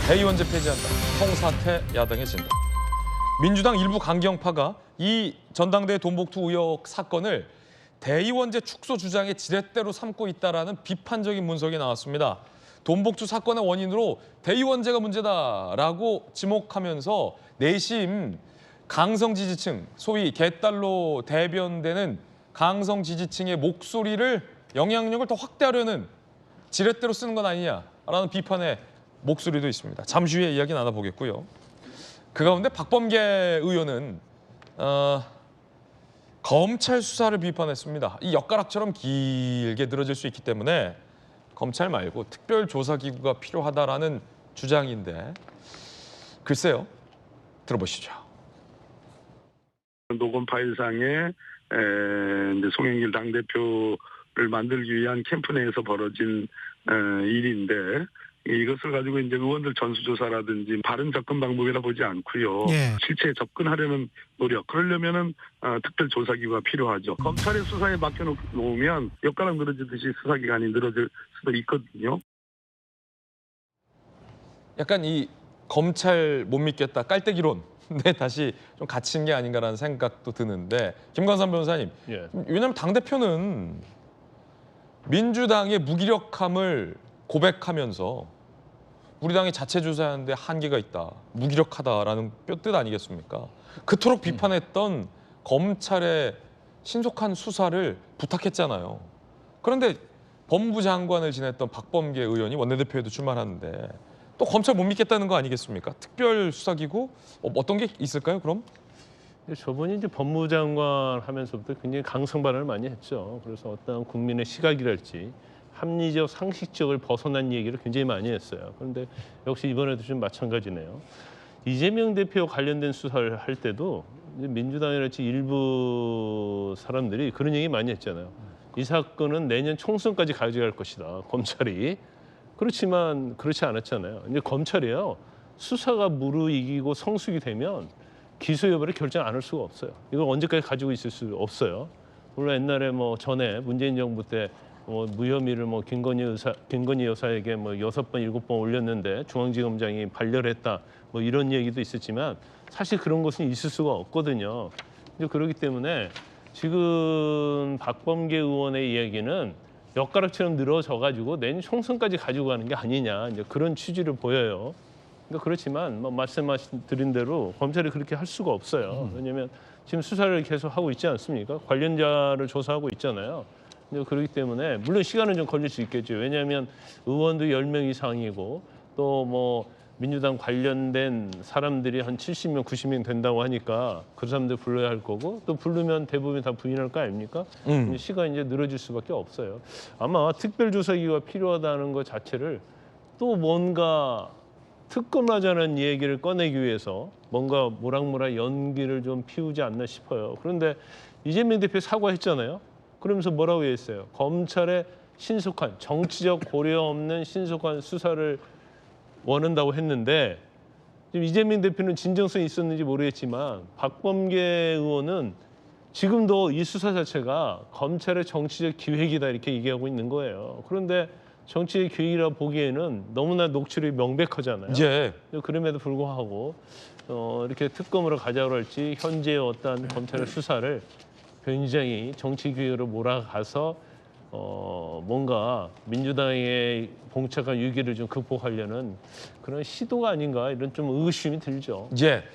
대의원제 폐지한다. 성사태 야당의 진다. 민주당 일부 강경파가 이 전당대회 돈봉투 의혹 사건을 대의원제 축소 주장의 지렛대로 삼고 있다라는 비판적인 문석이 나왔습니다. 돈봉투 사건의 원인으로 대의원제가 문제다라고 지목하면서 내심 강성 지지층, 소위 개딸로 대변되는 강성 지지층의 목소리를 영향력을 더 확대하려는 지렛대로 쓰는 건 아니냐라는 비판의 목소리도 있습니다. 잠시 후에 이야기 나눠보겠고요. 그 가운데 박범계 의원은 검찰 수사를 비판했습니다. 이 엿가락처럼 길게 늘어질 수 있기 때문에 검찰 말고 특별조사기구가 필요하다라는 주장인데 글쎄요. 들어보시죠. 녹음 파일상에 이제 송영길 당대표를 만들기 위한 캠프 내에서 벌어진 일인데 이것을 가지고 이제 의원들 전수조사라든지 바른 접근 방법이라 보지 않고요. 예. 실체에 접근하려는 노력. 그러려면은 특별조사기구가 필요하죠. 검찰의 수사에 맡겨놓으면 엿가락 늘어지듯이 수사기관이 늘어질 수도 있거든요. 약간 이 검찰 못 믿겠다 깔때기론 네, 다시 좀 갇힌 게 아닌가라는 생각도 드는데 김관삼 변호사님, 예. 왜냐하면 당대표는 민주당의 무기력함을 고백하면서 우리 당이 자체 조사하는데 한계가 있다, 무기력하다라는 뜻 아니겠습니까? 그토록 비판했던 검찰의 신속한 수사를 부탁했잖아요. 그런데 법무부 장관을 지냈던 박범계 의원이 원내대표에도 출마하는데 또 검찰 못 믿겠다는 거 아니겠습니까? 특별수사기구 어떤 게 있을까요? 그럼? 저분이 이제 법무부 장관 하면서부터 굉장히 강성 발언을 많이 했죠. 그래서 어떤 국민의 시각이랄지 합리적, 상식적을 벗어난 얘기를 굉장히 많이 했어요. 그런데 역시 이번에도 좀 마찬가지네요. 이재명 대표 관련된 수사를 할 때도 민주당이랄지 일부 사람들이 그런 얘기 많이 했잖아요. 이 사건은 내년 총선까지 가져갈 것이다, 검찰이. 그렇지만 그렇지 않았잖아요. 이제 검찰이요, 수사가 무르익이고 성숙이 되면 기소 여부를 결정 안 할 수가 없어요. 이걸 언제까지 가지고 있을 수 없어요. 물론 옛날에 뭐 전에 문재인 정부 때 무혐의를 김건희 여사에게 6번, 7번 올렸는데 중앙지검장이 반려했다, 이런 얘기도 있었지만 사실 그런 것은 있을 수가 없거든요. 이제 그렇기 때문에 지금 박범계 의원의 이야기는 엿가락처럼 늘어져 가지고 내년 총선까지 가지고 가는 게 아니냐, 이제 그런 취지를 보여요. 그러니까 그렇지만 말씀드린 대로 검찰이 그렇게 할 수가 없어요. 왜냐하면 지금 수사를 계속 하고 있지 않습니까? 관련자를 조사하고 있잖아요. 그렇기 때문에 물론 시간은 좀 걸릴 수 있겠죠. 왜냐하면 의원도 10명 이상이고 또 민주당 관련된 사람들이 한 70명, 90명 된다고 하니까 그 사람들 불러야 할 거고 또 부르면 대부분 다 부인할 거 아닙니까? 시간이 이제 늘어질 수밖에 없어요. 아마 특별조사기구가 필요하다는 것 자체를 또 뭔가 특검하자는 얘기를 꺼내기 위해서 뭔가 모락모락 연기를 좀 피우지 않나 싶어요. 그런데 이재명 대표 사과했잖아요. 그러면서 뭐라고 했어요? 검찰의 신속한, 정치적 고려 없는 신속한 수사를 원한다고 했는데 지금 이재명 대표는 진정성이 있었는지 모르겠지만 박범계 의원은 지금도 이 수사 자체가 검찰의 정치적 기획이다 이렇게 얘기하고 있는 거예요. 그런데 정치의 기획이라 보기에는 너무나 녹취록이 명백하잖아요. 예. 그럼에도 불구하고 이렇게 특검으로 가자고 할지 현재의 어떤 검찰의 수사를 굉장히 정치 기획으로 몰아가서 뭔가 민주당의 봉착한 위기를 좀 극복하려는 그런 시도가 아닌가 이런 좀 의구심이 들죠. 예.